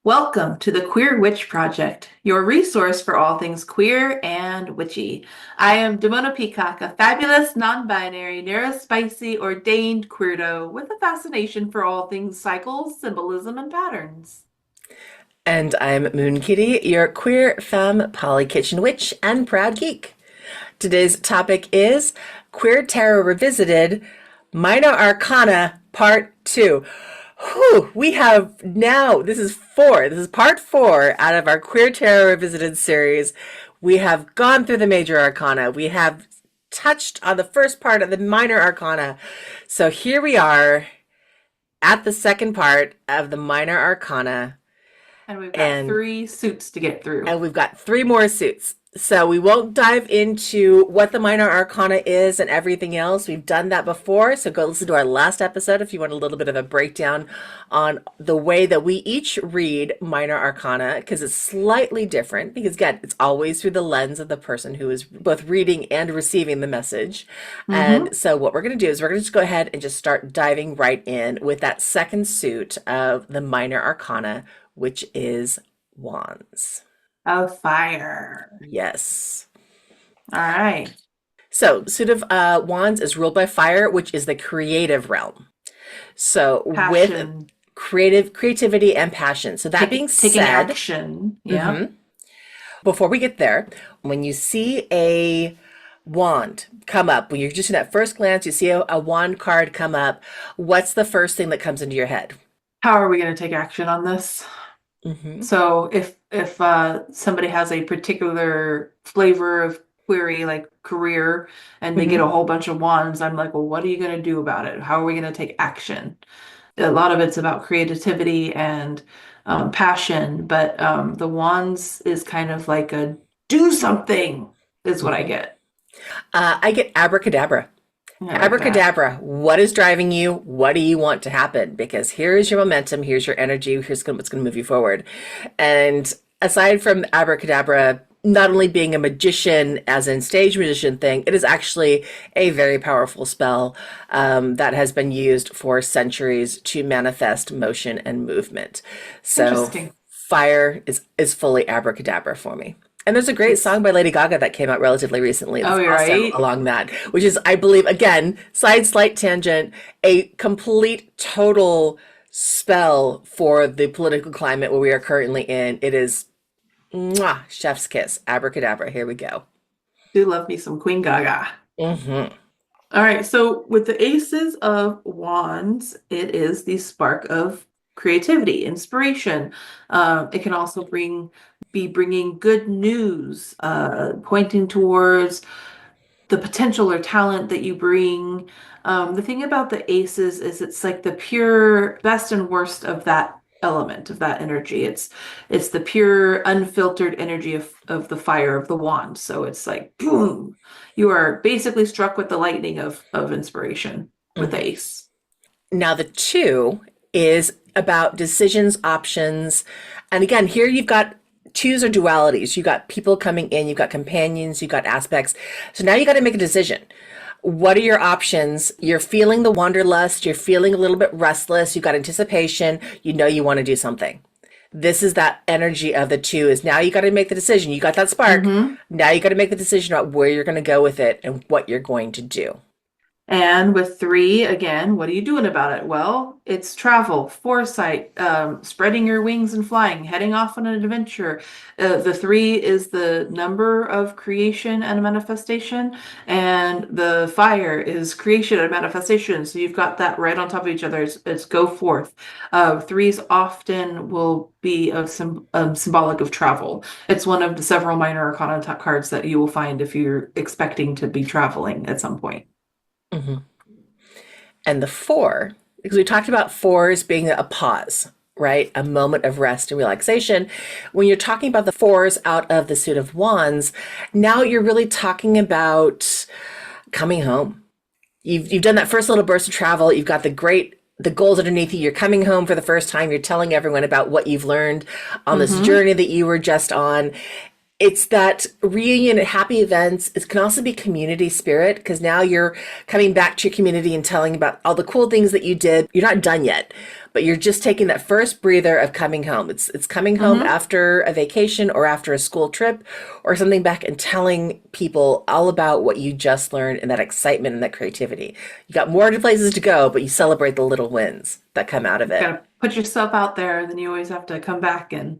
Welcome to the Queer Witch Project, your resource for all things queer and witchy. I am Damona Peacock, a fabulous, non-binary, neurospicy, ordained queerdo with a fascination for all things cycles, symbolism, and patterns. And I'm Moonkittee, your queer femme poly kitchen witch and proud geek. Today's topic is Queer Tarot Revisited, Minor Arcana Part 2. Whew, we have now, this is four, this is part four out of our Queer Tarot Revisited series. We have gone through the major arcana. We have touched on the first part of the minor arcana. So here we are at the second part of the minor arcana. And we've got And three suits to get through. and we've got three more suits. So we won't dive into what the minor arcana is and everything else. We've done that before. So go listen to our last episode if you want a little bit of a breakdown on the way that we each read minor arcana, because it's slightly different. Because again, it's always through the lens of the person who is both reading and receiving the message. Mm-hmm. And so what we're going to do is we're going to just go ahead and just start diving right in with that second suit of the minor arcana, which is wands. Of fire. Yes. All right. So, suit of wands is ruled by fire, which is the creative realm. So, with Passion. creativity and passion. So that being Taking said, action. Yeah. before we get there, when you see a wand come up, when you're just in that first glance, you see a wand card come up, what's the first thing that comes into your head? How are we going to take action on this? Hmm. So if somebody has a particular flavor of query, like career, and they get Hmm. a whole bunch of wands, I'm like, well, what are you going to do about it? How are we going to take action? A lot of it's about creativity and passion, but the wands is kind of like a do something is what I Hmm. get. I get abracadabra. I like that. Abracadabra, what is driving you? What do you want to happen? Because here is your momentum, here's your energy, what's going to move you forward. And aside from abracadabra, not only being a magician, as in stage magician thing, it is actually a very powerful spell that has been used for centuries to manifest motion and movement. So Interesting. fire is fully abracadabra for me. And there's a great It's, song by Lady Gaga that came out relatively recently oh, that's you're also right. along that, which is, I believe, again, slight tangent, a complete total spell for the political climate where we are currently in. It is mwah, chef's kiss, abracadabra. Here we go. Do love me some Queen Gaga. Hmm. All right, so with the Aces of Wands, it is the spark of creativity, inspiration. It can also be bringing good news, pointing towards the potential or talent that you bring. The thing about the aces is it's like the pure best and worst of that element of that energy. It's the pure unfiltered energy of the fire of the wand. So it's like boom, you are basically struck with the lightning of inspiration with the Hmm. ace. Now, the two is about decisions, options. And again, here you've got twos or dualities. You've got people coming in, you've got companions, you've got aspects. So now you got to make a decision. What are your options? You're feeling the wanderlust, you're feeling a little bit restless, you've got anticipation, you know you want to do something. This is that energy of the two is now you got to make the decision. You got that spark. Mm-hmm. Now you got to make the decision about where you're going to go with it and what you're going to do. And with three, again, what are you doing about it? Well, it's travel, foresight, spreading your wings and flying, heading off on an adventure. The three is the number of creation and manifestation, and the fire is creation and manifestation. So you've got that right on top of each other. It's go forth. Threes often will be symbolic of travel. It's one of the several minor arcana cards that you will find if you're expecting to be traveling at some point. Mhm. And the four, because we talked about fours being a pause, right? A moment of rest and relaxation. When you're talking about the fours out of the suit of wands, now you're really talking about coming home. You've done that first little burst of travel. You've got the goals underneath you. You're coming home for the first time. You're telling everyone about what you've learned on this Mm-hmm. journey that you were just on. It's that reunion at happy events. It can also be community spirit because now you're coming back to your community and telling about all the cool things that you did. You're not done yet, but you're just taking that first breather of coming home. It's coming home Mm-hmm. after a vacation or after a school trip or something back and telling people all about what you just learned and that excitement and that creativity. You got more places to go, but you celebrate the little wins that come out of it. Gotta put yourself out there, then you always have to come back and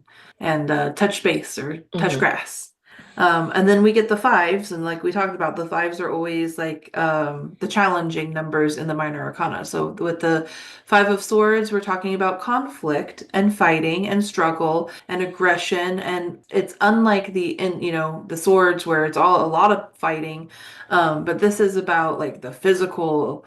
touch base or touch Hmm. grass. And then we get the fives, and like we talked about, the fives are always like the challenging numbers in the minor arcana. So with the five of swords, we're talking about conflict and fighting and struggle and aggression, and it's unlike the swords where it's all a lot of fighting, but this is about like the physical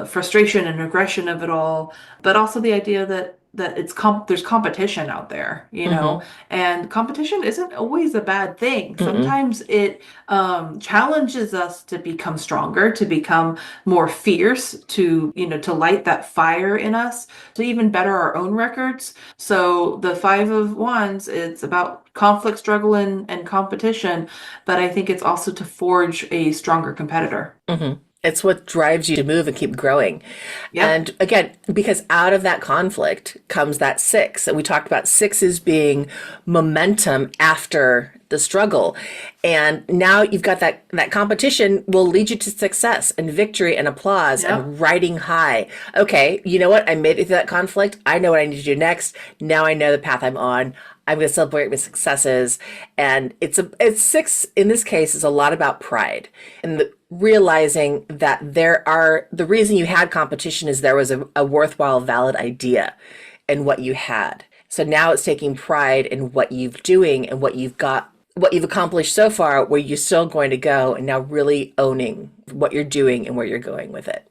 frustration and aggression of it all, but also the idea that there's competition out there, Hmm. and competition isn't always a bad thing. Mm-mm. Sometimes it challenges us to become stronger, to become more fierce, to light that fire in us, to even better our own records. So the Five of Wands, it's about conflict, struggle, and competition, but I think it's also to forge a stronger competitor. Hmm. It's what drives you to move and keep growing. Yep. And again, because out of that conflict comes that six. And we talked about sixes being momentum after the struggle. And now you've got that competition will lead you to success and victory and applause Yep. and riding high. Okay, you know what? I made it through that conflict. I know what I need to do next. Now I know the path I'm on. I'm going to celebrate my successes. And it's six in this case is a lot about pride and realizing that the reason you had competition is there was a worthwhile, valid idea in what you had. So now it's taking pride in what you've doing and what you've accomplished so far, where you're still going to go, and now really owning what you're doing and where you're going with it.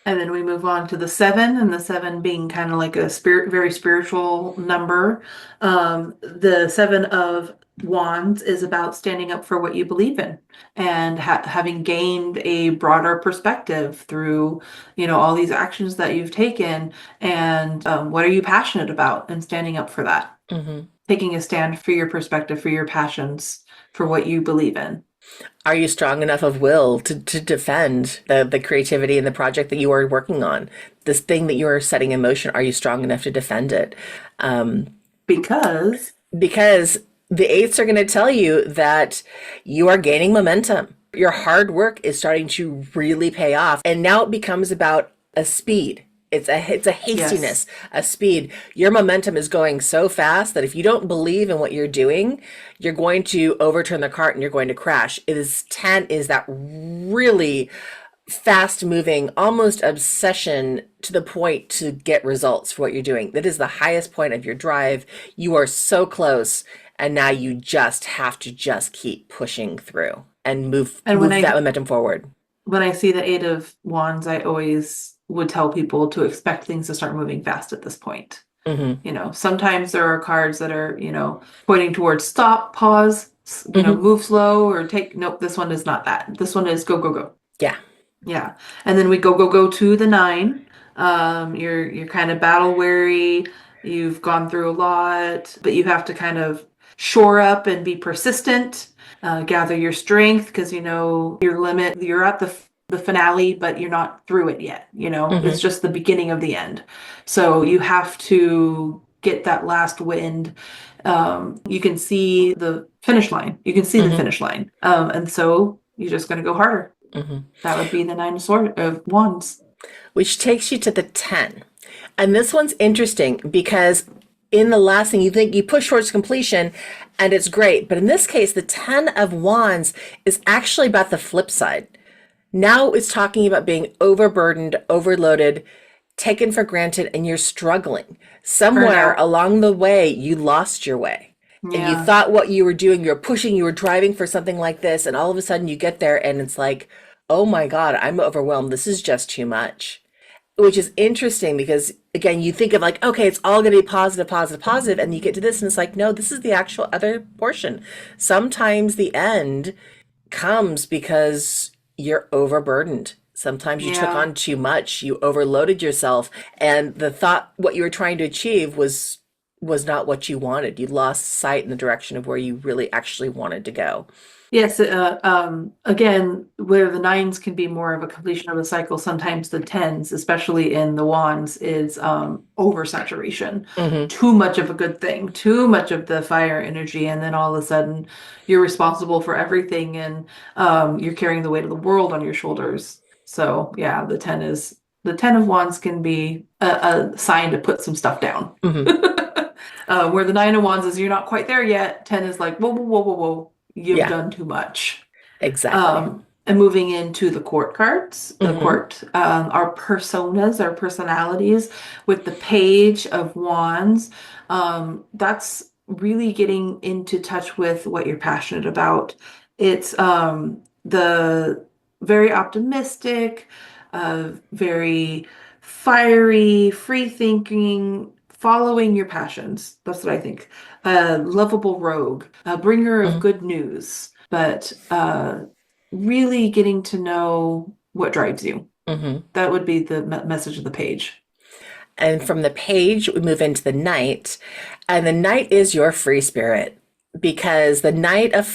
And then we move on to the seven, and the seven being kind of like a very spiritual number. The seven of wands is about standing up for what you believe in and having gained a broader perspective through, all these actions that you've taken. And what are you passionate about, and standing up for that, Hmm. taking a stand for your perspective, for your passions, for what you believe in. Are you strong enough of will to defend the creativity and the project that you are working on? This thing that you are setting in motion, are you strong enough to defend it? Because, Because the eights are going to tell you that you are gaining momentum. Your hard work is starting to really pay off. And now it becomes about a speed. It's a yes. hastiness, a speed. Your momentum is going so fast that if you don't believe in what you're doing, you're going to overturn the cart and you're going to crash. It is 10 is that really fast moving, almost obsession to the point to get results for what you're doing. That is the highest point of your drive. You are so close, and now you just have to just keep pushing through and And when move that I momentum forward. when I see the Eight of Wands, I always would tell people to expect things to start moving fast at this point. Hmm. Sometimes there are cards that are, pointing towards stop, pause, Hmm. move slow, or nope, this one is not that. This one is go, go, go. Yeah. Yeah. And then we go to the nine. You're kind of battle weary. You've gone through a lot, but you have to kind of shore up and be persistent, gather your strength because you know your limit. You're at the finale, but you're not through it yet. It's Hmm. just the beginning of the end. So you have to get that last wind. You can see the finish line. You can see the Hmm. finish line. And so you're just going to go harder. Hmm. That would be the nine of wands. Which takes you to the 10. And this one's interesting because in the last thing you think you push towards completion and it's great. But in this case, the 10 of wands is actually about the flip side. Now it's talking about being overburdened, overloaded, taken for granted, and you're struggling. Somewhere Burnout. along the way, you lost your way. And you Yeah. thought what you were doing, you were pushing, you were driving for something like this, and all of a sudden you get there and it's like, oh my God, I'm overwhelmed. This is just too much. Which is interesting because, again, you think of like, okay, it's all going to be positive, positive, positive. And you get to this and it's like, no, this is the actual other portion. Sometimes the end comes because you're overburdened. Sometimes you took Yeah. on too much, you overloaded yourself, and the thought what you were trying to achieve was not what you wanted. You lost sight in the direction of where you really actually wanted to go. Yes, again, where the nines can be more of a completion of a cycle, sometimes the tens, especially in the wands, is oversaturation. Hmm. Too much of a good thing, too much of the fire energy, and then all of a sudden you're responsible for everything and you're carrying the weight of the world on your shoulders. So yeah, the 10 of wands can be a sign to put some stuff down. Hmm. Where the 9 of wands is you're not quite there yet. 10 is like, whoa, whoa, whoa, whoa, whoa, you've Yeah, done too much. exactly. And moving into the court cards, the Hmm. court are personas, our personalities with the page of wands. That's really getting into touch with what you're passionate about. It's the very optimistic, very fiery, free thinking, following your passions. That's what I think. Lovable rogue, a bringer of Hmm. good news, but really getting to know what drives you. Hmm. That would be the message of the page. And from the page, we move into the knight. And the knight is your free spirit because the knight of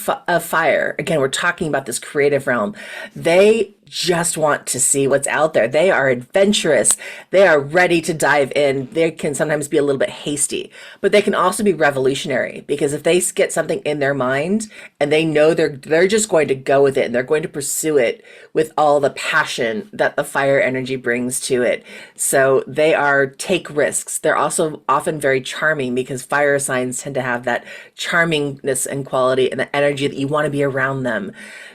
fire, again, we're talking about this creative realm. They just want to see what's out there. They are adventurous. They are ready to dive in. They can sometimes be a little bit hasty, but they can also be revolutionary because if they get something in their mind and they know they're just going to go with it and they're going to pursue it with all the passion that the fire energy brings to it. So they are take risks. They're also often very charming because fire signs tend to have that charmingness and quality and the energy that you want to be around them.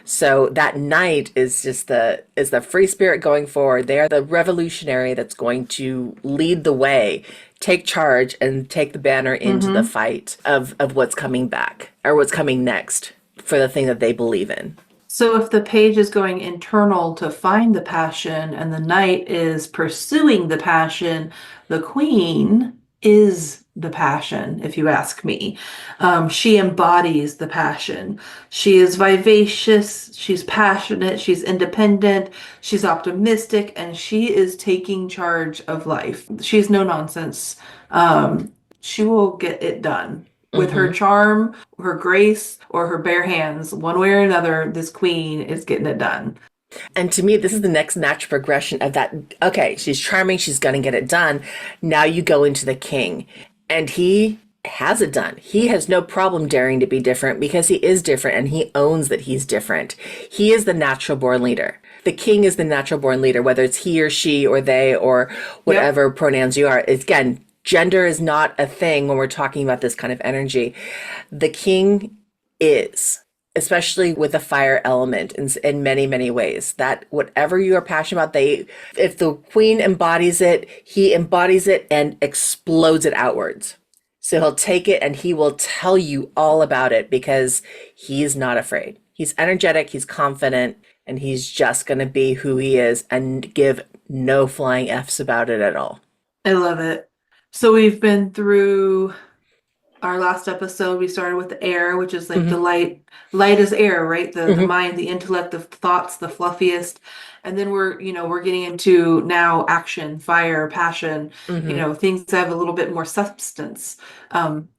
So that knight is just the free spirit going forward. They are the revolutionary that's going to lead the way, take charge, and take the banner into the Mm-hmm. fight of what's coming back or what's coming next for the thing that they believe in. So if the page is going internal to find the passion and the knight is pursuing the passion, the queen is the passion, if you ask me. She embodies the passion. She is vivacious, she's passionate, she's independent, she's optimistic, and she is taking charge of life. She's no nonsense. She will get it done with her Hmm. charm, her grace, or her bare hands. One way or another, this queen is getting it done. And to me, this is the next natural progression of that. Okay, she's charming, she's going to get it done. Now you go into the king, and he has it done. He has no problem daring to be different because he is different and he owns that he's different. He is the natural born leader. The king is the natural born leader, whether it's he or she or they or Yep. whatever pronouns you are. Again, gender is not a thing when we're talking about this kind of energy. The king is, especially with the fire element in many, many ways, that whatever you are passionate about, if the queen embodies it, he embodies it and explodes it outwards. So he'll take it and he will tell you all about it because he's not afraid. He's energetic, he's confident, and he's just going to be who he is and give no flying F's about it at all. I love it. So we've been through our last episode. We started with the air, which is like the Hmm. light is air, right? The Hmm. mind, the intellect, the thoughts, the fluffiest. And then we're getting into now action, fire, passion, Hmm. things that have a little bit more substance.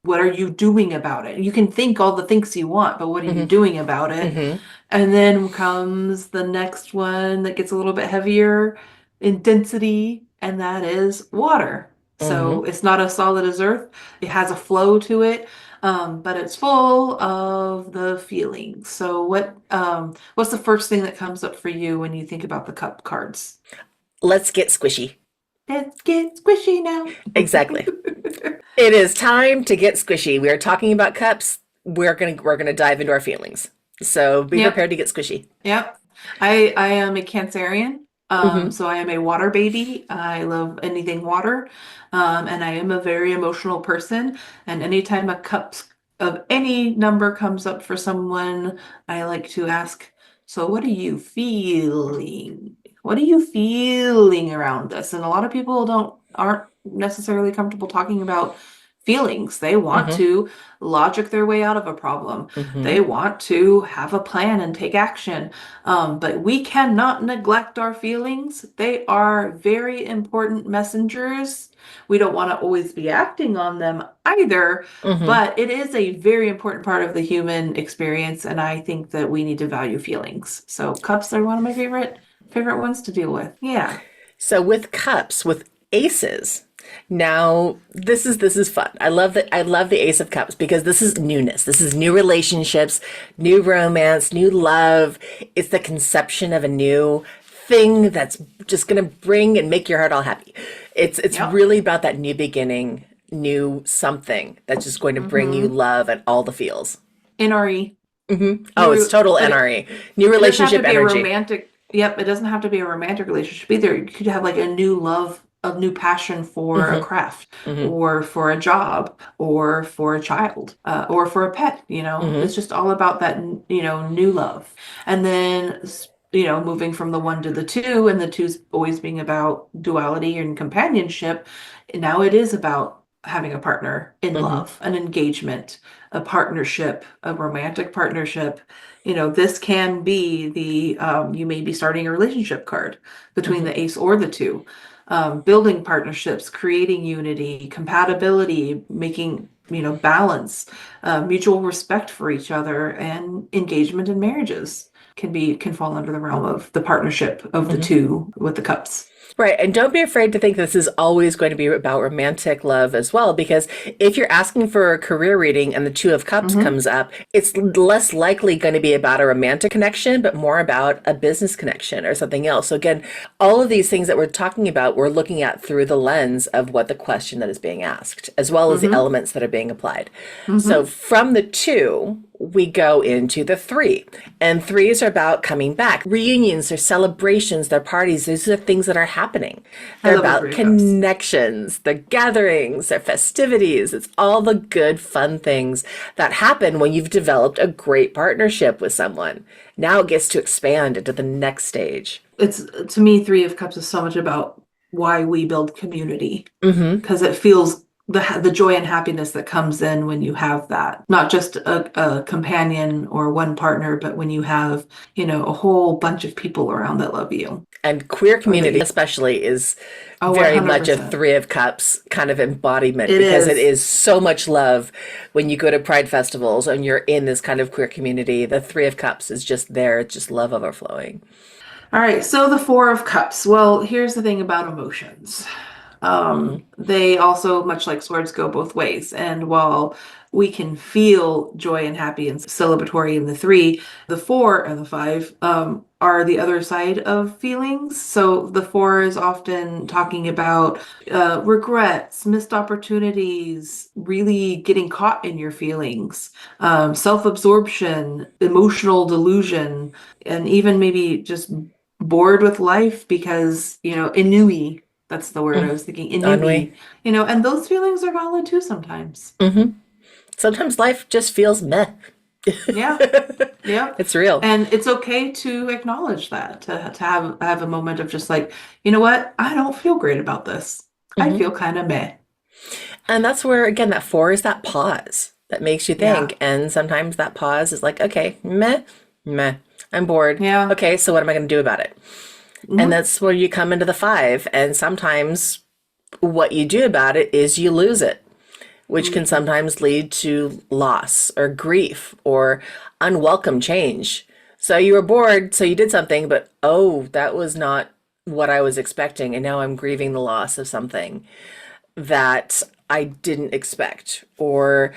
What are you doing about it? You can think all the things you want, but what are you Hmm. doing about it? Hmm. And then comes the next one that gets a little bit heavier in density, and that is water. So Hmm. it's not as solid as earth. It has a flow to it, but it's full of the feelings. So what's the first thing that comes up for you when you think about the cup cards? Let's get squishy. Let's get squishy now. Exactly. It is time to get squishy. We are talking about cups. We're gonna dive into our feelings. So be Yep. prepared to get squishy. Yep. I am a Cancerian. Hmm. So I am a water baby. I love anything water. And I am a very emotional person. And anytime a cups of any number comes up for someone, I like to ask, so what are you feeling? What are you feeling around this? And a lot of people aren't necessarily comfortable talking about feelings. They want Mm-hmm. to logic their way out of a problem. Mm-hmm. They want to have a plan and take action. But we cannot neglect our feelings. They are very important messengers. We don't want to always be acting on them either, Mm-hmm. but it is a very important part of the human experience, and I think that we need to value feelings. So cups are one of my favorite ones to deal with. Yeah. So with cups, with aces, now this is fun. I love the Ace of Cups because this is newness. This is new relationships, new romance, new love. It's the conception of a new thing that's just gonna bring and make your heart all happy. It's Yep. really about that new beginning, new something that's just going to bring you Mm-hmm. love and all the feels. NRE. Oh, it's total But NRE. New it doesn't have to relationship be a energy. romantic, yep, it doesn't have to be a romantic relationship either. You could have like a new love, a new passion for a Hmm. craft Hmm. or for a job or for a child or for a pet, Hmm. it's just all about that, new love. And then, moving from the one to the two, and the two's always being about duality and companionship. Now it is about having a partner in Hmm. love, an engagement, a partnership, a romantic partnership. This can be you may be starting a relationship card between Hmm. the ace or the two. Building partnerships, creating unity, compatibility, making, balance, mutual respect for each other, and engagement in marriages can fall under the realm of the partnership of the Hmm. two with the cups. Right. And don't be afraid to think this is always going to be about romantic love as well, because if you're asking for a career reading and the Two of Cups Hmm. comes up, it's less likely going to be about a romantic connection, but more about a business connection or something else. So again, all of these things that we're talking about, we're looking at through the lens of what the question that is being asked, as well as the Hmm. elements that are being applied. So Hmm. from the two, we go into the three. And threes are about coming back. Reunions, they're celebrations, they're parties. These are things that are happening. I They're love a about Three of Cups. connections, they're gatherings, they're festivities. It's all the good, fun things that happen when you've developed a great partnership with someone. Now it gets to expand into the next stage. It's to me, Three of Cups is so much about why we build community, Mm-hmm. because it feels the joy and happiness that comes in when you have that, not just a companion or one partner, but when you have, a whole bunch of people around that love you, And queer or that community, you, especially, is oh, very much a 100%. Three of Cups kind of embodiment It because it is. is so much love when you go to Pride festivals and you're in this kind of queer community. The Three of Cups is just there, it's just love overflowing. All right, so the Four of Cups. Well, here's the thing about emotions. Hmm. They also, much like swords, go both ways. And while we can feel joy and happy and celebratory in the three, the four and the five are the other side of feelings. So the four is often talking about regrets, missed opportunities, really getting caught in your feelings, self-absorption, emotional delusion, and even maybe just bored with life because, ennui. That's the word I was thinking, Ennui. ennui. And those feelings are valid too sometimes. Hmm. Sometimes life just feels meh. Yeah, yeah. It's real. And it's okay to acknowledge that, to have a moment of just like, you know what? I don't feel great about this. I Hmm. feel kind of meh. And that's where, again, that four is that pause that makes you Yeah. think. And sometimes that pause is like, okay, meh, meh, I'm bored. Yeah. Okay, so what am I going to do about it? And Hmm. that's where you come into the five. And sometimes what you do about it is you lose it, which can Hmm. sometimes lead to loss or grief or unwelcome change. So you were bored, so you did something, but oh, that was not what I was expecting. And now I'm grieving the loss of something that I didn't expect. Or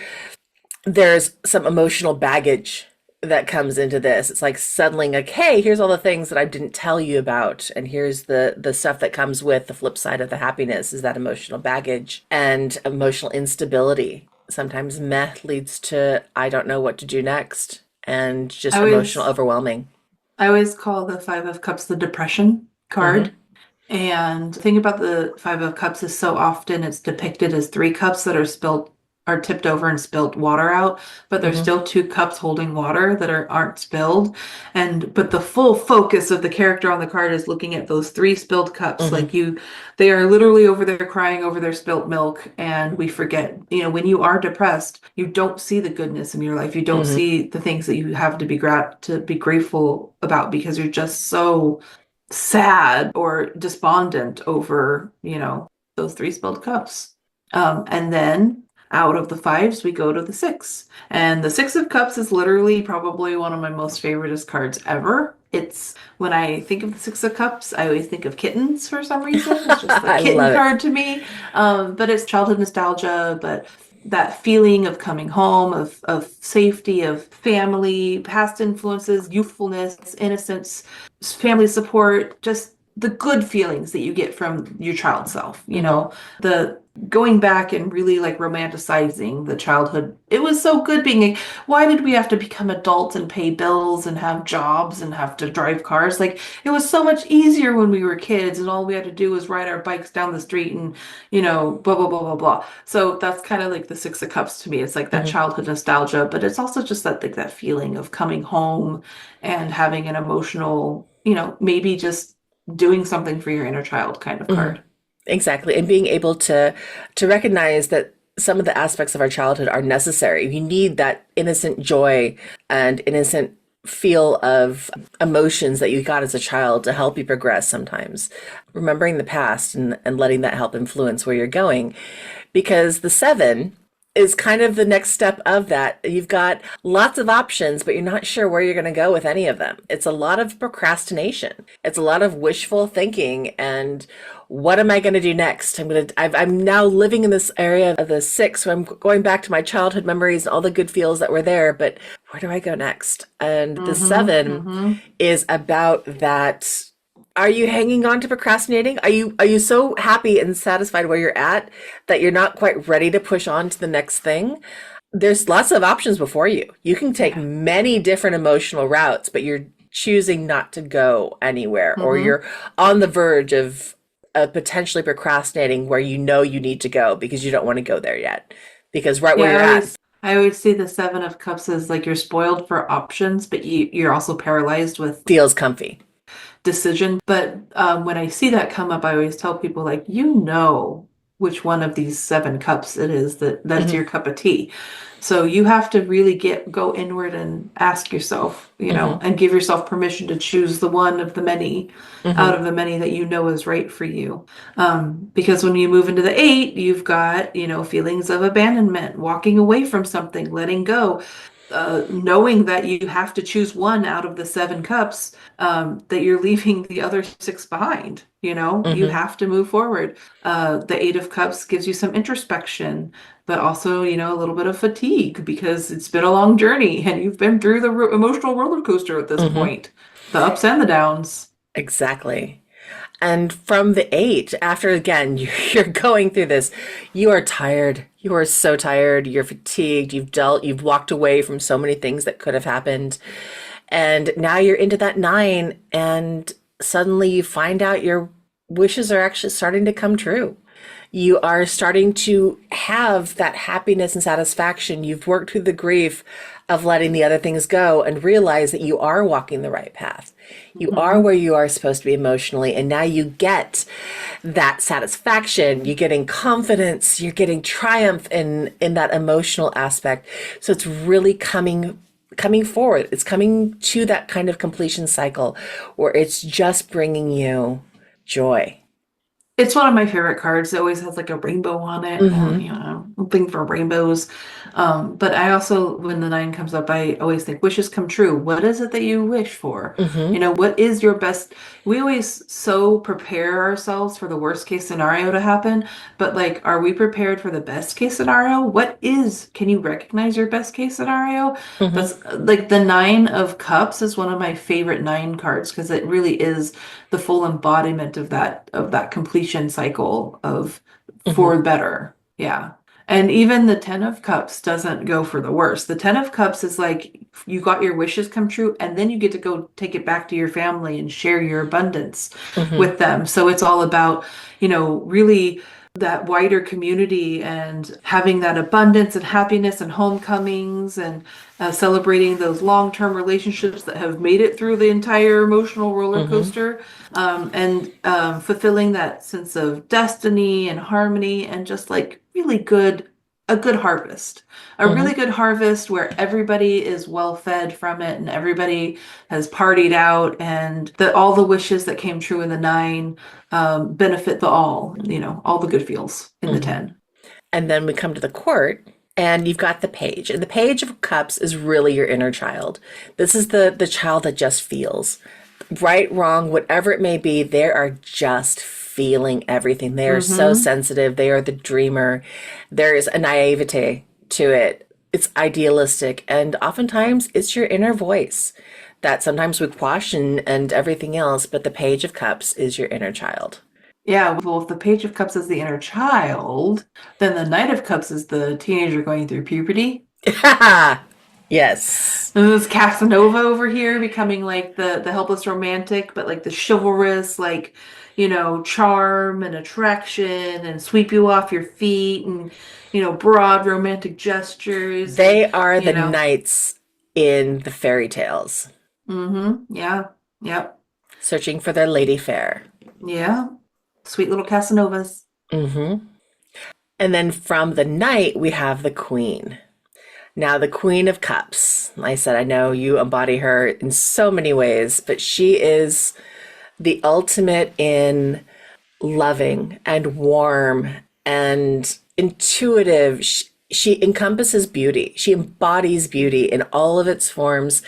there's some emotional baggage that comes into this. It's like suddenly like, hey, here's all the things that I didn't tell you about, and here's the stuff that comes with the flip side of the happiness is that emotional baggage and emotional instability. Sometimes meh leads to I don't know what to do next and I just emotional always, overwhelming. I always call the Five of Cups the depression Hmm. card. And the thing about the Five of Cups is so often it's depicted as three cups that are spilled are tipped over and spilled water out, but there's Mm-hmm. still two cups holding water that aren't spilled. And but the full focus of the character on the card is looking at those three spilled cups. Mm-hmm. They are literally over there crying over their spilt milk, and we forget, when you are depressed, you don't see the goodness in your life. You don't Mm-hmm. see the things that you have to be grateful about because you're just so sad or despondent over, those three spilled cups. And then out of the fives, we go to the six. And the Six of Cups is literally probably one of my most favoriteest cards ever. It's when I think of the Six of Cups, I always think of kittens for some reason. It's just the I kitten love it. card to me. But it's childhood nostalgia, but that feeling of coming home, of safety, of family, past influences, youthfulness, innocence, family support, just the good feelings that you get from your child self, Mm-hmm. the going back and really like romanticizing the childhood. It was so good why did we have to become adults and pay bills and have jobs and have to drive cars? Like it was so much easier when we were kids and all we had to do was ride our bikes down the street and, blah, blah, blah, blah, blah. So that's kind of like the Six of Cups to me. It's like that Mm-hmm. childhood nostalgia, but it's also just that like that feeling of coming home and having an emotional, maybe just doing something for your inner child kind of Mm-hmm. card. Exactly. And being able to recognize that some of the aspects of our childhood are necessary. You need that innocent joy and innocent feel of emotions that you got as a child to help you progress sometimes. Remembering the past and letting that help influence where you're going. Because the seven is kind of the next step of that. You've got lots of options, but you're not sure where you're going to go with any of them. It's a lot of procrastination. It's a lot of wishful thinking and what am I going to do next? I'm now living in this area of the six, so I'm going back to my childhood memories and all the good feels that were there, but where do I go next? And the Mm-hmm, seven mm-hmm. is about that. Are you hanging on to procrastinating? Are you so happy and satisfied where you're at that you're not quite ready to push on to the next thing? There's lots of options before you. You can take Yeah. many different emotional routes, but you're choosing not to go anywhere, or Mm-hmm. you're on the verge of potentially procrastinating where you know you need to go because you don't want to go there yet. Because right where Yeah, you're at I always see the Seven of Cups as like you're spoiled for options, but you're also paralyzed with feels comfy. decision. But when I see that come up, I always tell people like, which one of these seven cups it is that's Hmm. your cup of tea. So you have to really go inward and ask yourself, Hmm. and give yourself permission to choose the one of the many out Hmm. of the many that you know is right for you. Because when you move into the eight, you've got, feelings of abandonment, walking away from something, letting go, knowing that you have to choose one out of the seven cups, that you're leaving the other six behind. You Hmm. have to move forward. The Eight of Cups gives you some introspection, but also, a little bit of fatigue because it's been a long journey and you've been through the emotional roller coaster at this Hmm. point, the ups and the downs. Exactly. And from the eight, after again, you're going through this, you are tired. You are so tired. You're fatigued. You've walked away from so many things that could have happened. And now you're into that nine, and suddenly you find out your wishes are actually starting to come true. You are starting to have that happiness and satisfaction. You've worked through the grief of letting the other things go and realize that you are walking the right path. You are Mhm. where you are supposed to be emotionally, and now you get that satisfaction. You're getting confidence. You're getting triumph in that emotional aspect. So it's really coming forward. It's coming to that kind of completion cycle where it's just bringing you joy. It's one of my favorite cards. It always has like a rainbow on it. Mm-hmm. I'm looking for rainbows. But I also, when the nine comes up, I always think wishes come true. What is it that you wish for? Mm-hmm. What is your best? We always so prepare ourselves for the worst case scenario to happen, but like, are we prepared for the best case scenario? Can you recognize your best case scenario? Mm-hmm. That's like the Nine of Cups is one of my favorite nine cards because it really is the full embodiment of that completion cycle of Mm-hmm. for better. Yeah. And even the Ten of Cups doesn't go for the worst. The Ten of Cups is like you got your wishes come true, and then you get to go take it back to your family and share your abundance Mm-hmm. with them. So it's all about, really that wider community and having that abundance and happiness and homecomings and celebrating those long-term relationships that have made it through the entire emotional roller Mm-hmm. coaster, and fulfilling that sense of destiny and harmony and just like a good harvest. A Mm-hmm. really good harvest where everybody is well fed from it and everybody has partied out and that all the wishes that came true in the nine benefit the all, all the good feels in the Mm-hmm. 10. And then we come to the court, and you've got the page. And the page of cups is really your inner child. This is the child that just feels. Right, wrong, whatever it may be, they are just feeling everything. They are so Mm-hmm. sensitive. They are the dreamer. There is a naivete to it. It's idealistic. And oftentimes it's your inner voice that sometimes we quash and everything else. But the page of cups is your inner child. Yeah, well, if the Page of Cups is the inner child, then the Knight of Cups is the teenager going through puberty. Yes. And this Casanova over here becoming like the helpless romantic, but like the chivalrous, like, charm and attraction and sweep you off your feet and, broad romantic gestures and, They are the knights in the fairy tales, yeah, yep, searching for their lady fair. yeah. Sweet little Casanovas. Hmm. And then from the knight, we have the queen. Now, the Queen of Cups. Like I said, I know you embody her in so many ways, but she is the ultimate in loving and warm and intuitive. She encompasses beauty. She embodies beauty in all of its forms.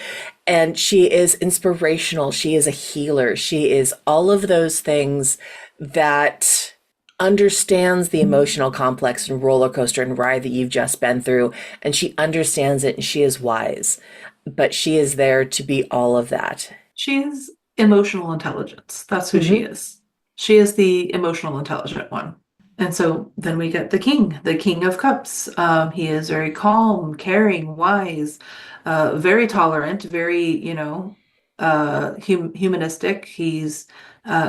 And she is inspirational. She is a healer. She is all of those things that understands the emotional complex and roller coaster and ride that you've just been through. And she understands it and she is wise. But she is there to be all of that. She's emotional intelligence. That's who she Mm-hmm. is. She is the emotional intelligent one. And so then we get the King of Cups. He is very calm, caring, wise, very tolerant, very, humanistic. He's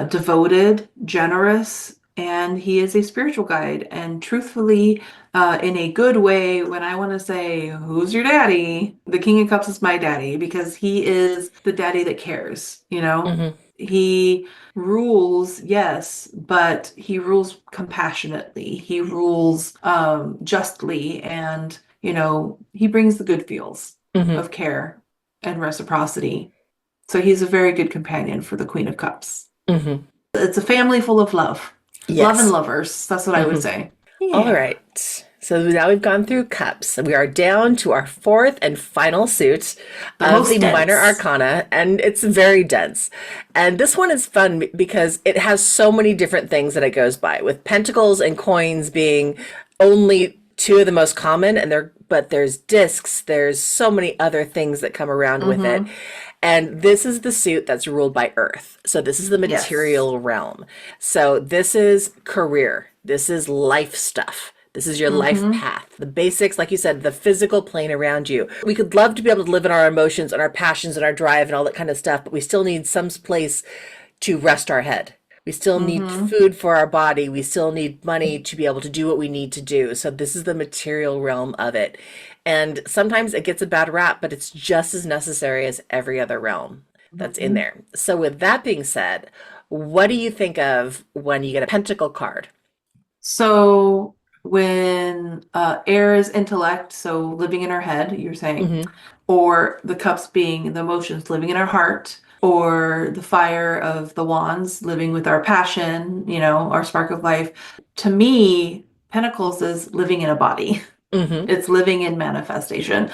devoted, generous, and he is a spiritual guide. And truthfully, in a good way, when I want to say, who's your daddy? The King of Cups is my daddy because he is the daddy that cares, Mm-hmm. He rules, yes, but he rules compassionately. He rules justly, and he brings the good feels Mm-hmm. of care and reciprocity. So he's a very good companion for the Queen of Cups. Mm-hmm. It's a family full of love. Love and Yes. lovers. That's what I would Mm-hmm. say. All Yeah. right. So now we've gone through cups. We are down to our fourth and final suit The of the most minor dense. arcana, and it's very dense. And this one is fun because it has so many different things that it goes by, with pentacles and coins being only two of the most common, but there's discs, there's so many other things that come around with it. Mm-hmm. And this is the suit that's ruled by Earth. So this is the Yes. material realm. So this is career. This is life stuff. This is your life Mm-hmm. path. The basics, like you said, the physical plane around you. We could love to be able to live in our emotions and our passions and our drive and all that kind of stuff, but we still need some place to rest our head. We still need Mm-hmm. food for our body. We still need money to be able to do what we need to do. So this is the material realm of it. And sometimes it gets a bad rap, but it's just as necessary as every other realm that's in Mm-hmm. there. So with that being said, what do you think of when you get a pentacle card? So when air is intellect, so living in our head, you're saying, Mm-hmm. or the cups being the emotions living in our heart, or the fire of the wands living with our passion, our spark of life. To me, Pentacles is living in a body. Mm-hmm. It's living in manifestation.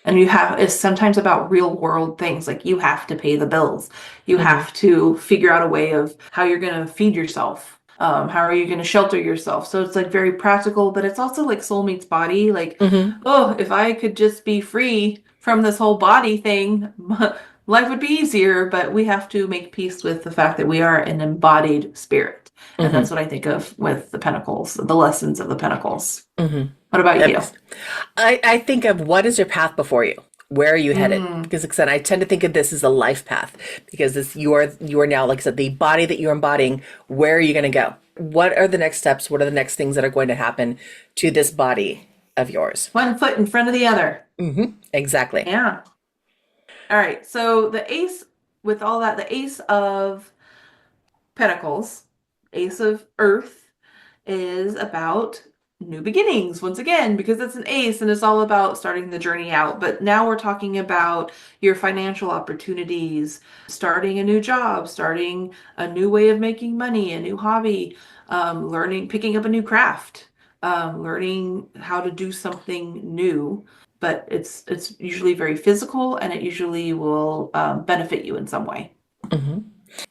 And it's sometimes about real world things. Like you have to pay the bills. You Mm-hmm. have to figure out a way of how you're going to feed yourself. How are you going to shelter yourself? So it's like very practical, but it's also like soul meets body. Like, Mm-hmm. oh, if I could just be free from this whole body thing, life would be easier. But we have to make peace with the fact that we are an embodied spirit. And that's Mm-hmm. what I think of with the Pentacles, the lessons of the Pentacles. Mm-hmm. What about Yep. you? I think of what is your path before you? Where are you headed? Mm, Because like I said, I tend to think of this as a life path because you are now, like I said, the body that you're embodying. Where are you going to go? What are the next steps? What are the next things that are going to happen to this body of yours? One foot in front of the other. Exactly. Yeah. All right. So the ace, with all that, the ace of pentacles, ace of earth, is about new beginnings once again, because it's an ace and it's all about starting the journey out. But now we're talking about your financial opportunities, starting a new job, starting a new way of making money, a new hobby, learning, picking up a new craft, learning how to do something new. But it's usually very physical, and it usually will benefit you in some way.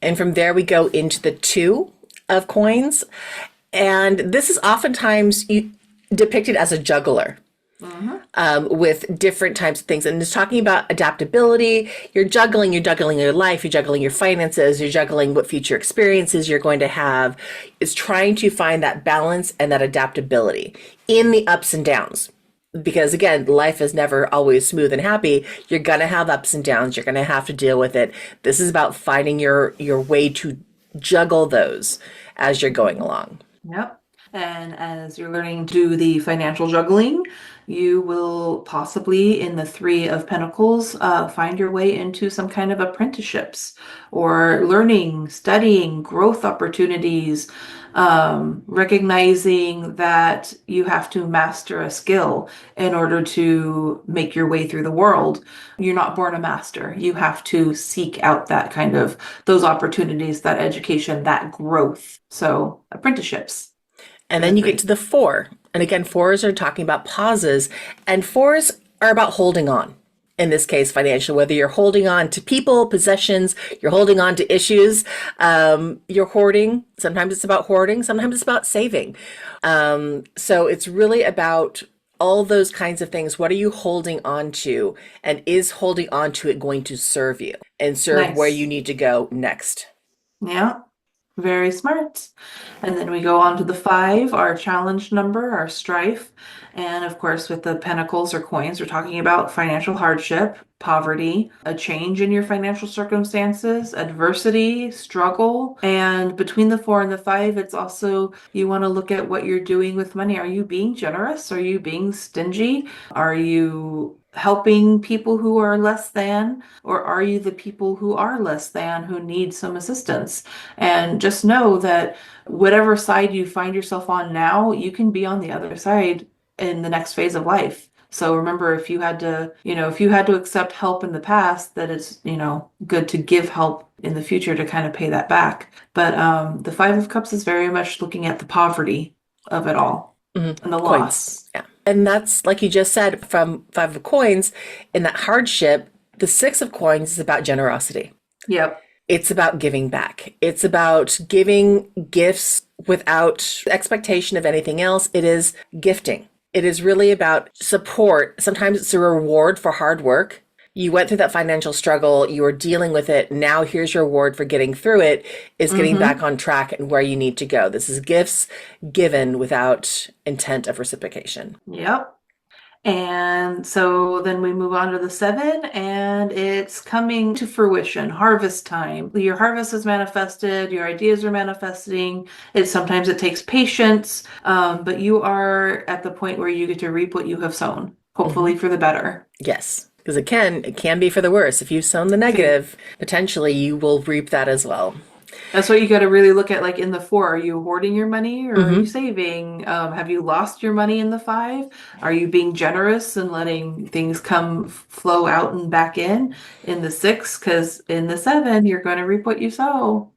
And from there, we go into the two of coins. And this is oftentimes depicted as a juggler. With different types of things. And it's talking about adaptability. You're juggling your life, you're juggling your finances, you're juggling what future experiences you're going to have. It's trying to find that balance and that adaptability in the ups and downs. Because again, life is never always smooth and happy. You're going to have ups and downs. You're going to have to deal with it. This is about finding your way to juggle those as you're going along. Yep. And as you're learning to do the financial juggling, you will possibly, in the Three of Pentacles, find your way into some kind of apprenticeships or learning, studying, growth opportunities, recognizing that you have to master a skill in order to make your way through the world. You're not born a master. You have to seek out that kind of those opportunities, that education, that growth. So apprenticeships. And then you get to the four. And again, fours are talking about pauses, and fours are about holding on. In this case, financial, whether you're holding on to people, possessions, you're holding on to issues, you're hoarding. Sometimes it's about hoarding, sometimes it's about saving. So it's really about all those kinds of things. What are you holding on to? And is holding on to it going to serve you and serve where you need to go next? Yeah. Very smart. And then we go on to the five, our challenge number, our strife. And of course, with the pentacles or coins, we're talking about financial hardship, poverty, a change in your financial circumstances, adversity, struggle. And between the four and the five, it's also you want to look at what you're doing with money. Are you being generous? Are you being stingy? Are you helping people who are less than, or are you the people who are less than who need some assistance? And just know that whatever side you find yourself on now, you can be on the other side in the next phase of life. So remember, if you had to, if you had to accept help in the past, that it's, good to give help in the future to kind of pay that back. But the Five of Cups is very much looking at the poverty of it all and the Coins. loss. Yeah. And that's like you just said from Five of Coins, in that hardship, the Six of Coins is about generosity. Yep. It's about giving back. It's about giving gifts without expectation of anything else. It is gifting. It is really about support. Sometimes it's a reward for hard work. You went through that financial struggle. You are dealing with it. Now here's your reward for getting through it, is getting back on track and where you need to go. This is gifts given without intent of reciprocation. Yep. And so then we move on to the seven, and it's coming to fruition, harvest time. Your harvest is manifested, your ideas are manifesting. Sometimes it takes patience, but you are at the point where you get to reap what you have sown, hopefully for the better. Yes, because it can be for the worse. If you've sown the negative, potentially you will reap that as well. That's what you got to really look at, like in the four. Are you hoarding your money, or are you saving? Have you lost your money in the five? Are you being generous and letting things flow out and back in the six? Because in the seven, you're going to reap what you sow.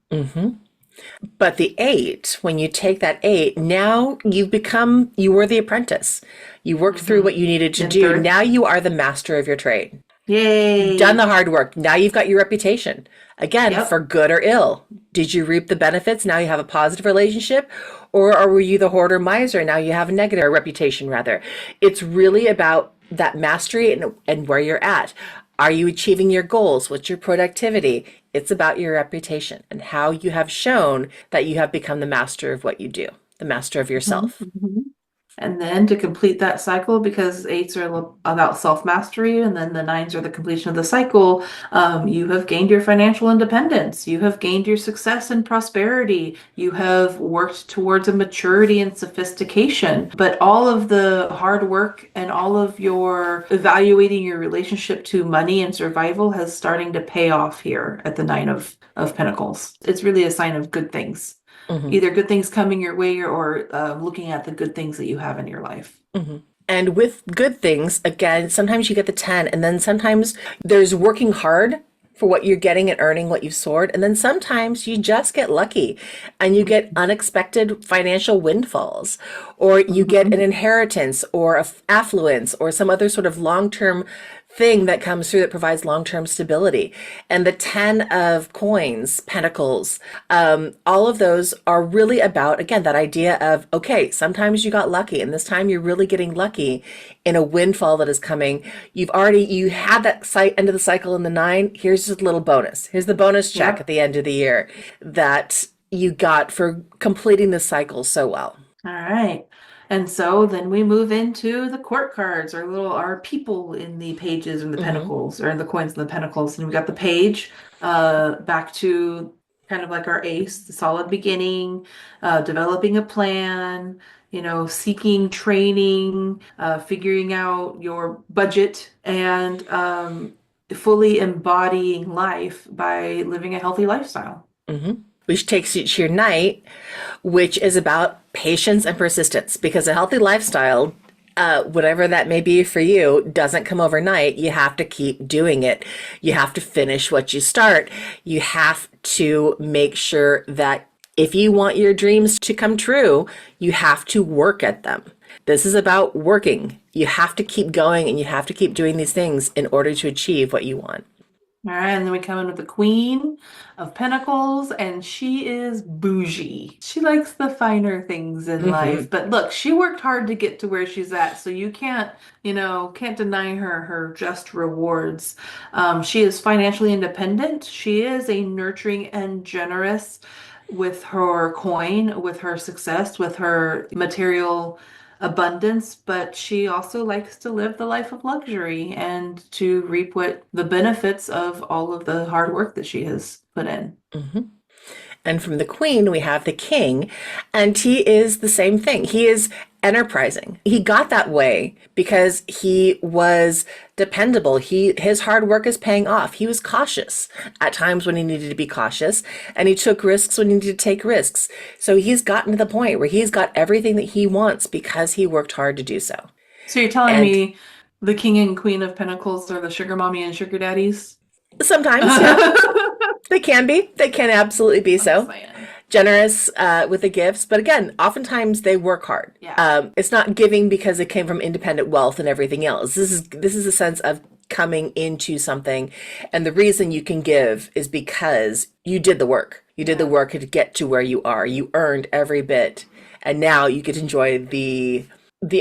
But the eight, when you take that eight, now you were the apprentice. You worked through what you needed to do. Now you are the master of your trade. Yay. You've done the hard work. Now you've got your reputation. Again, for good or ill. Did you reap the benefits? Now you have a positive relationship? Or were you the hoarder miser? Now you have a negative reputation, rather. It's really about that mastery and where you're at. Are you achieving your goals? What's your productivity? It's about your reputation and how you have shown that you have become the master of what you do, the master of yourself. And then to complete that cycle, because eights are about self-mastery, and then the nines are the completion of the cycle, you have gained your financial independence. You have gained your success and prosperity. You have worked towards a maturity and sophistication. But all of the hard work and all of your evaluating your relationship to money and survival has starting to pay off here at the Nine of Pentacles. It's really a sign of good things. Hmm. Either good things coming your way or looking at the good things that you have in your life. Hmm. And with good things, again, sometimes you get the 10, and then sometimes there's working hard for what you're getting and earning what you've soared. And then sometimes you just get lucky and you get unexpected financial windfalls, or you get an Mhm. inheritance or affluence or some other sort of long-term thing that comes through that provides long-term stability. And the 10 of coins, pentacles, all of those are really about, again, that idea of, okay, sometimes you got lucky, and this time you're really getting lucky in a windfall that is coming. You had that end of the cycle in the nine. Here's just a little bonus. Here's the bonus check at Yep. the end of the year that you got for completing the cycle so well. All right. And so then we move into the court cards, our people in the pages and the Hmm. pentacles, or in the coins and the pentacles. And we got the page, back to kind of like our ace, the solid beginning, developing a plan, seeking training, figuring out your budget, and fully embodying life by living a healthy lifestyle. Hmm. Which takes you to your night, which is about patience and persistence, because a healthy lifestyle, whatever that may be for you, doesn't come overnight. You have to keep doing it. You have to finish what you start. You have to make sure that if you want your dreams to come true, you have to work at them. This is about working. You have to keep going and you have to keep doing these things in order to achieve what you want. All right, and then we come in with the Queen of Pentacles, and she is bougie. She likes the finer things in Hmm. life. But look, she worked hard to get to where she's at, so you can't deny her just rewards. She is financially independent. She is a nurturing and generous with her coin, with her success, with her material abundance, but she also likes to live the life of luxury and to reap what the benefits of all of the hard work that she has put in. Hmm. And from the queen, we have the king, and he is the same thing. He is enterprising. He got that way because he was dependable. His hard work is paying off. He was cautious at times when he needed to be cautious, and he took risks when he needed to take risks. So he's gotten to the point where he's got everything that he wants because he worked hard to do so. So you're telling And me the King and Queen of Pentacles are the sugar mommy and sugar daddies? sometimes, yeah, I'm they can be. They can absolutely be just so. saying. Generous with the gifts, but again, oftentimes they work hard. Yeah. It's not giving because it came from independent wealth and everything else. This is a sense of coming into something, and the reason you can give is because you did the work. You did the Yeah. work to get to where you are. You earned every bit, and now you get to enjoy the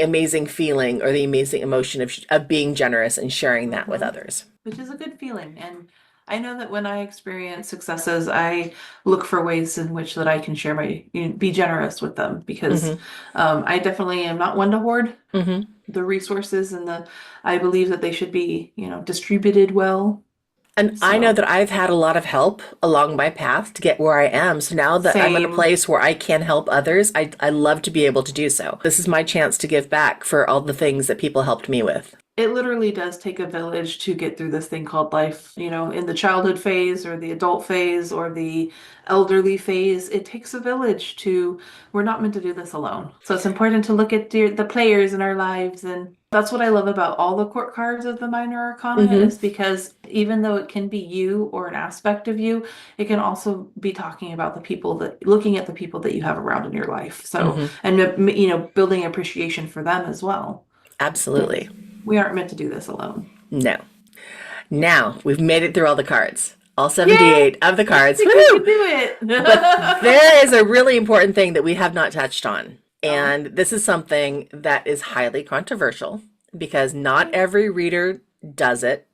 amazing feeling or the amazing emotion of being generous and sharing that with Mhm. others. Which is a good feeling. And I know that when I experience successes, I look for ways in which that I can share be generous with them, because Hmm. I definitely am not one to hoard Hmm. the resources, I believe that they should be, distributed well. And I know So that I've had a lot of help along my path to get where I am. So now that I'm in a same. place where I can help others, I love to be able to do so. This is my chance to give back for all the things that people helped me with. It literally does take a village to get through this thing called life. In the childhood phase or the adult phase or the elderly phase, it takes a village we're not meant to do this alone. So it's important to look at the players in our lives. And that's what I love about all the court cards of the minor arcana, Hmm. is because even though it can be you or an aspect of you, it can also be talking about looking at the people that you have around in your life. So, Hmm. and, building appreciation for them as well. Absolutely. We aren't meant to do this alone. No. Now we've made it through all the cards, all Yay! 78 of the I cards. think we can Woohoo! do it. But there is a really important thing that we have not touched on. Oh, And this is something that is highly controversial because not okay. every reader does it.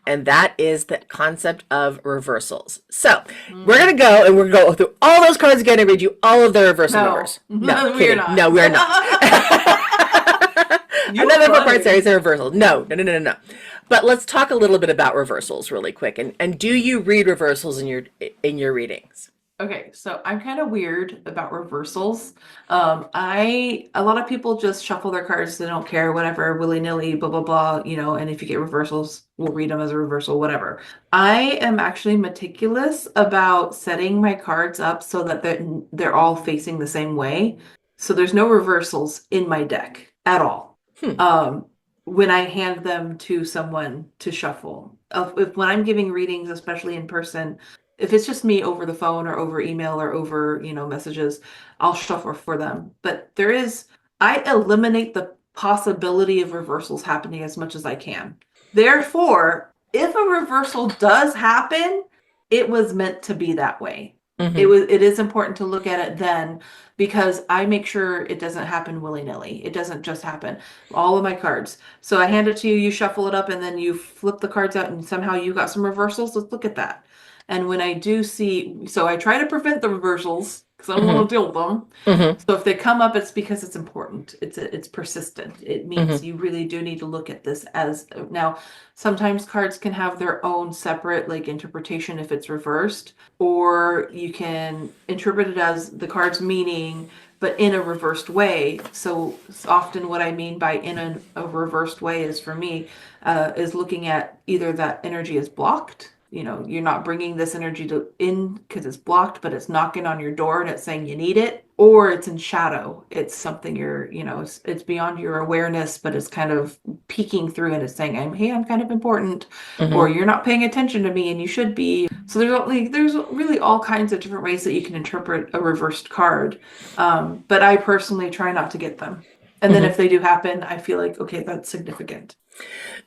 and that is the concept of reversals. So we're Mm. gonna go and we're gonna go through all those cards again and read you all of the reversal No, numbers. No, we are kidding. not. No, we are not. You're Another four-part funny. series of reversals. No, no, no, no, no, no. But let's talk a little bit about reversals really quick. And do you read reversals in your readings? Okay, so I'm kind of weird about reversals. A lot of people just shuffle their cards, they don't care, whatever, willy-nilly, blah blah blah, and if you get reversals, we'll read them as a reversal, whatever. I am actually meticulous about setting my cards up so that they're all facing the same way. So there's no reversals in my deck at all. Hmm. Um, when I hand them to someone to shuffle. When I'm giving readings, especially in person, if it's just me over the phone or over email or over, messages, I'll shuffle for them. But I eliminate the possibility of reversals happening as much as I can. Therefore, if a reversal does happen, it was meant to be that way. Mm-hmm. It is important to look at it then because I make sure it doesn't happen willy-nilly. It doesn't just happen. All of my cards. So I hand it to you, you shuffle it up, and then you flip the cards out, and somehow you got some reversals. Let's look at that. And when I do see, so I try to prevent the reversals because I don't Mm-hmm. want to deal with them. Mm-hmm. So if they come up, it's because it's important. It's persistent. It means Mm-hmm. you really do need to look at this as now. Sometimes cards can have their own separate like interpretation if it's reversed, or you can interpret it as the card's meaning, but in a reversed way. So often, what I mean by in a reversed way is for me is looking at either that energy is blocked. You're not bringing this energy in because it's blocked, but it's knocking on your door and it's saying you need it, or it's in shadow. It's something it's beyond your awareness, but it's kind of peeking through and it's saying, I'm kind of important, or Mm-hmm. you're not paying attention to me and you should be. So there's really all kinds of different ways that you can interpret a reversed card. But I personally try not to get them. And then Mm-hmm. if they do happen, I feel like, okay, that's significant.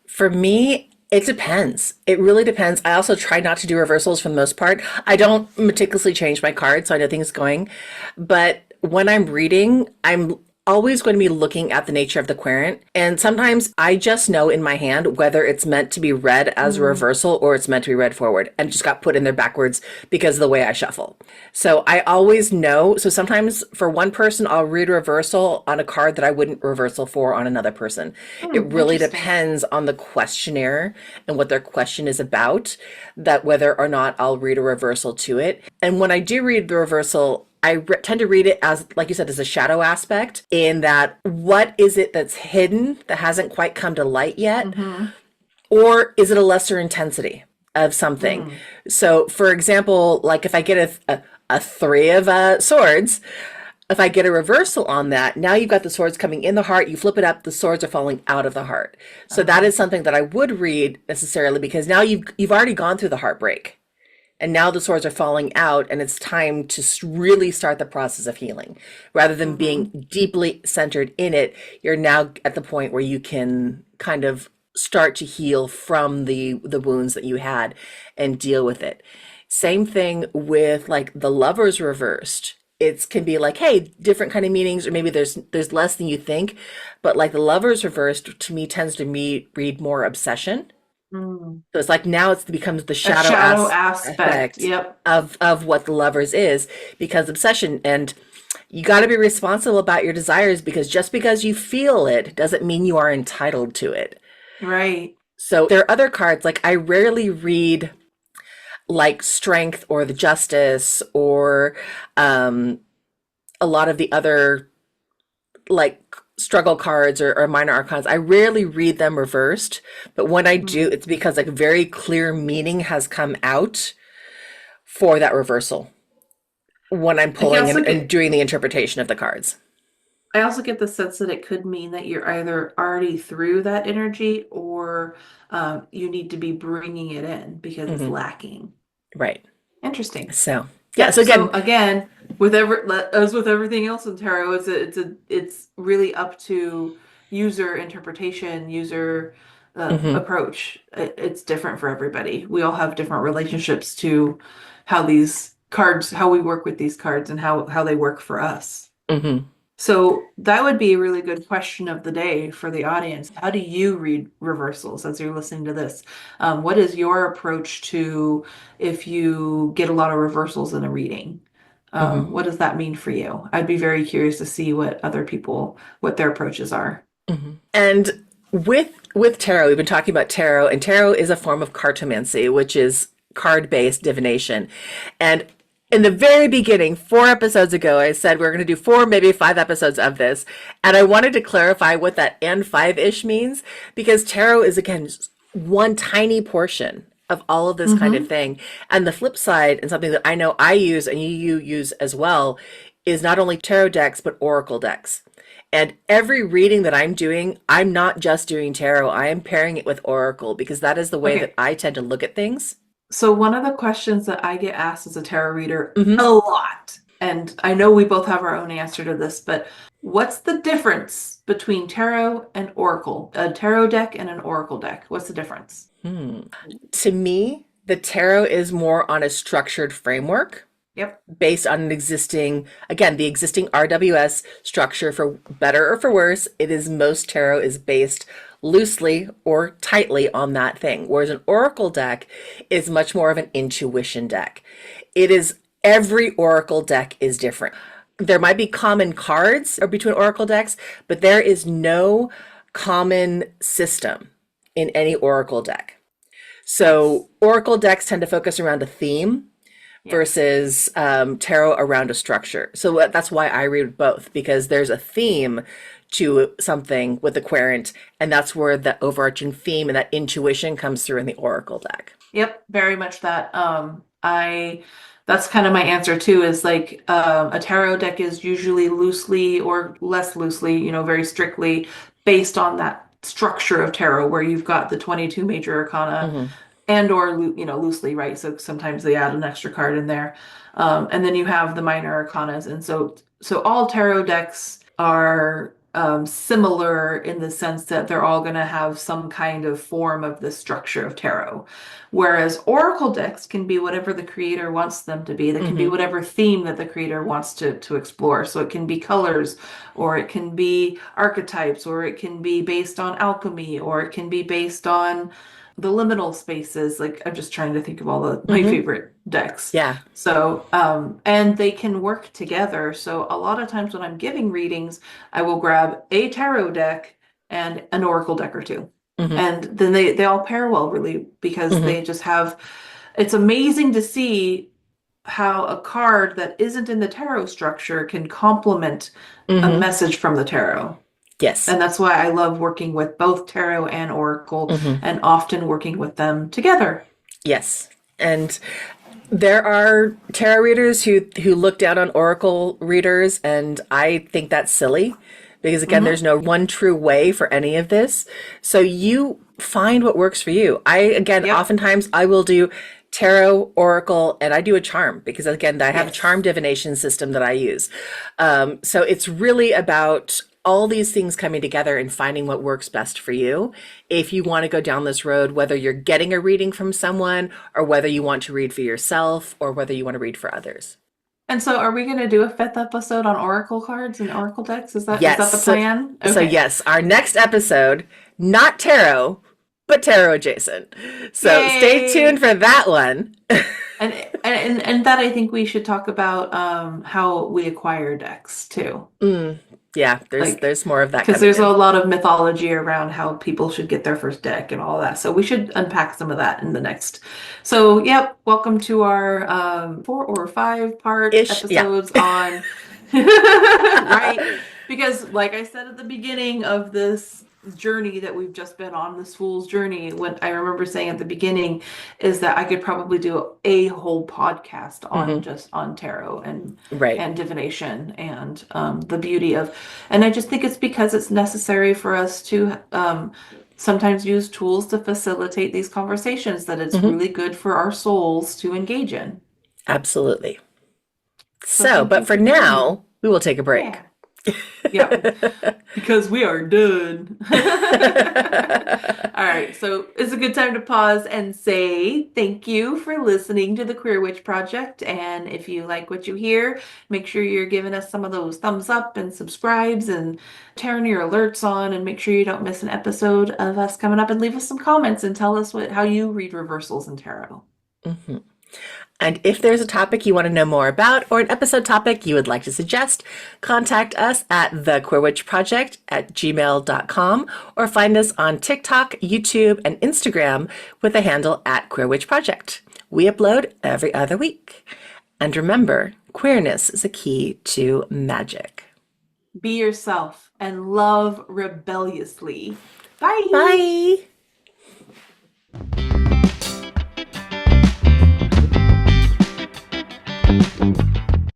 For me, it depends. It really depends. I also try not to do reversals for the most part. I don't meticulously change my cards, so I know things going. But when I'm reading, I'm always going to be looking at the nature of the querent. And sometimes I just know in my hand whether it's meant to be read as a Mm, reversal or it's meant to be read forward and just got put in there backwards because of the way I shuffle. So I always know. So sometimes for one person, I'll read a reversal on a card that I wouldn't reversal for on another person. It really interesting. depends on the questionnaire and what their question is about, that whether or not I'll read a reversal to it. And when I do read the reversal, tend to read it as, like you said, as a shadow aspect, in that what is it that's hidden that hasn't quite come to light yet? Mm-hmm. Or is it a lesser intensity of something? Mm. So, for example, like if I get a three of swords, if I get a reversal on that, now you've got the swords coming in the heart, you flip it up, the swords are falling out of the heart. So that Uh-huh. is something that I would read necessarily because now you've already gone through the heartbreak. And now the swords are falling out, and it's time to really start the process of healing. Rather than Mm-hmm. being deeply centered in it, you're now at the point where you can kind of start to heal from the wounds that you had and deal with it. Same thing with like the lovers reversed. It can be like, hey, different kind of meanings, or maybe there's less than you think. But like the lovers reversed to me tends to me read more obsession. Mm. So it's like now it becomes the A shadow shadow aspect. aspect Yep. of what the lovers is, because obsession. And you got to be responsible about your desires, because just because you feel it doesn't mean you are entitled to it. Right. So there are other cards, like I rarely read like strength or the justice or um, a lot of the other like struggle cards or minor arcans. I rarely read them reversed, but when I do, Mm. it's because like very clear meaning has come out for that reversal when I'm I can pulling also and get doing the interpretation of the cards. I also get the sense that it could mean that you're either already through that energy or you need to be bringing it in because it's Hmm. lacking. Right. Interesting. So yeah. So Yep. So again, again, as with everything else in tarot, it's really up to user interpretation, user mhm. approach. It's different for everybody. We all have different relationships to how these cards, how we work with these cards, and how they work for us. Hmm. So that would be a really good question of the day for the audience. How do you read reversals as you're listening to this? What is your approach to if you get a lot of reversals in a reading? Hmm. What does that mean for you? I'd be very curious to see what other people, what their approaches are. Hmm. And with tarot, we've been talking about tarot, and tarot is a form of cartomancy, which is card-based divination. And in the very beginning, 4 episodes ago, I said we're going to do 4, maybe 5 episodes of this. And I wanted to clarify what that and 5-ish means, because tarot is, again, just one tiny portion of all of this kind of Mm-hmm. thing. And the flip side, and something that I know I use and you use as well, is not only tarot decks, but oracle decks. And every reading that I'm doing, I'm not just doing tarot, I am pairing it with oracle because that is the way that Okay. I tend to look at things. So one of the questions that I get asked as a tarot reader Hmm. a lot, and I know we both have our own answer to this, but what's the difference between tarot and oracle? A tarot deck and an oracle deck. What's the difference? To me, the tarot is more on a structured framework Yep. based on an existing, again, the existing RWS structure. For better or for worse, it is, most tarot is based loosely or tightly on that thing. Whereas an oracle deck is much more of an intuition deck. It is, every oracle deck is different. There might be common cards or between oracle decks, but there is no common system in any oracle deck. Yes. So oracle decks tend to focus around a theme Yes. versus tarot around a structure. So that's why I read both, because there's a theme to something with the querent, and that's where the overarching theme and that intuition comes through in the oracle deck. Yep, very much that. I That's kind of my answer too, is like a tarot deck is usually loosely or less loosely, very strictly based on that structure of tarot where you've got the 22 major arcana Hmm. and or loosely, right? So sometimes they add an extra card in there. And then you have the minor arcanas. And so all tarot decks are similar in the sense that they're all going to have some kind of form of the structure of tarot. Whereas oracle decks can be whatever the creator wants them to be. They can be Hmm. whatever theme that the creator wants to explore. So it can be colors, or it can be archetypes, or it can be based on alchemy, or it can be based on the liminal spaces. Like, I'm just trying to think of all my Hmm. favorite decks. Yeah. So and they can work together. So a lot of times when I'm giving readings, I will grab a tarot deck and an oracle deck or two, Hmm. and then they all pair well, really, because Hmm. they just have, it's amazing to see how a card that isn't in the tarot structure can complement a Hmm. message from the tarot. Yes. And that's why I love working with both tarot and oracle, Hmm. and often working with them together. Yes. And there are tarot readers who look down on oracle readers, and I think that's silly because, again, Hmm. there's no one true way for any of this. So you find what works for you. I, again, Yep. oftentimes I will do tarot, oracle, and I do a charm because, again, I have a charm Yes. divination system that I use. So it's really about all these things coming together and finding what works best for you. If you want to go down this road, whether you're getting a reading from someone or whether you want to read for yourself or whether you want to read for others. And so are we going to do a fifth episode on oracle cards and oracle decks? Is that the Yes. So, plan? so Okay. yes, our next episode, not tarot, but tarot adjacent. So stay tuned Yay. for that one. And that, I think we should talk about how we acquire decks too. Mm, yeah, Like, there's more of that because coming there's a in. lot of mythology around how people should get their first deck and all that. So we should unpack some of that in the next. So, yep, welcome to our 4 or 5 part Ish, yeah. episodes on right? Because, like I said at the beginning of this journey that we've just been on, this fool's journey, what I remember saying at the beginning is that I could probably do a whole podcast on Hmm. just on tarot Right. and divination and the beauty of, and I just think it's because it's necessary for us to sometimes use tools to facilitate these conversations, that it's Hmm. really good for our souls to engage in. Absolutely. So So, thank but you for for joining. now, we will take a break. Yeah. Yeah, because we are done. All right, so it's a good time to pause and say thank you for listening to the Queer Witch Project. And if you like what you hear, make sure you're giving us some of those thumbs up and subscribes and turn your alerts on and make sure you don't miss an episode of us coming up, and leave us some comments and tell us how you read reversals in tarot. Mhm. And if there's a topic you want to know more about or an episode topic you would like to suggest, contact us at thequeerwitchproject@gmail.com or find us on TikTok, YouTube, and Instagram with the handle @queerwitchproject. We upload every other week. And remember, queerness is a key to magic. Be yourself and love rebelliously. Bye. Bye!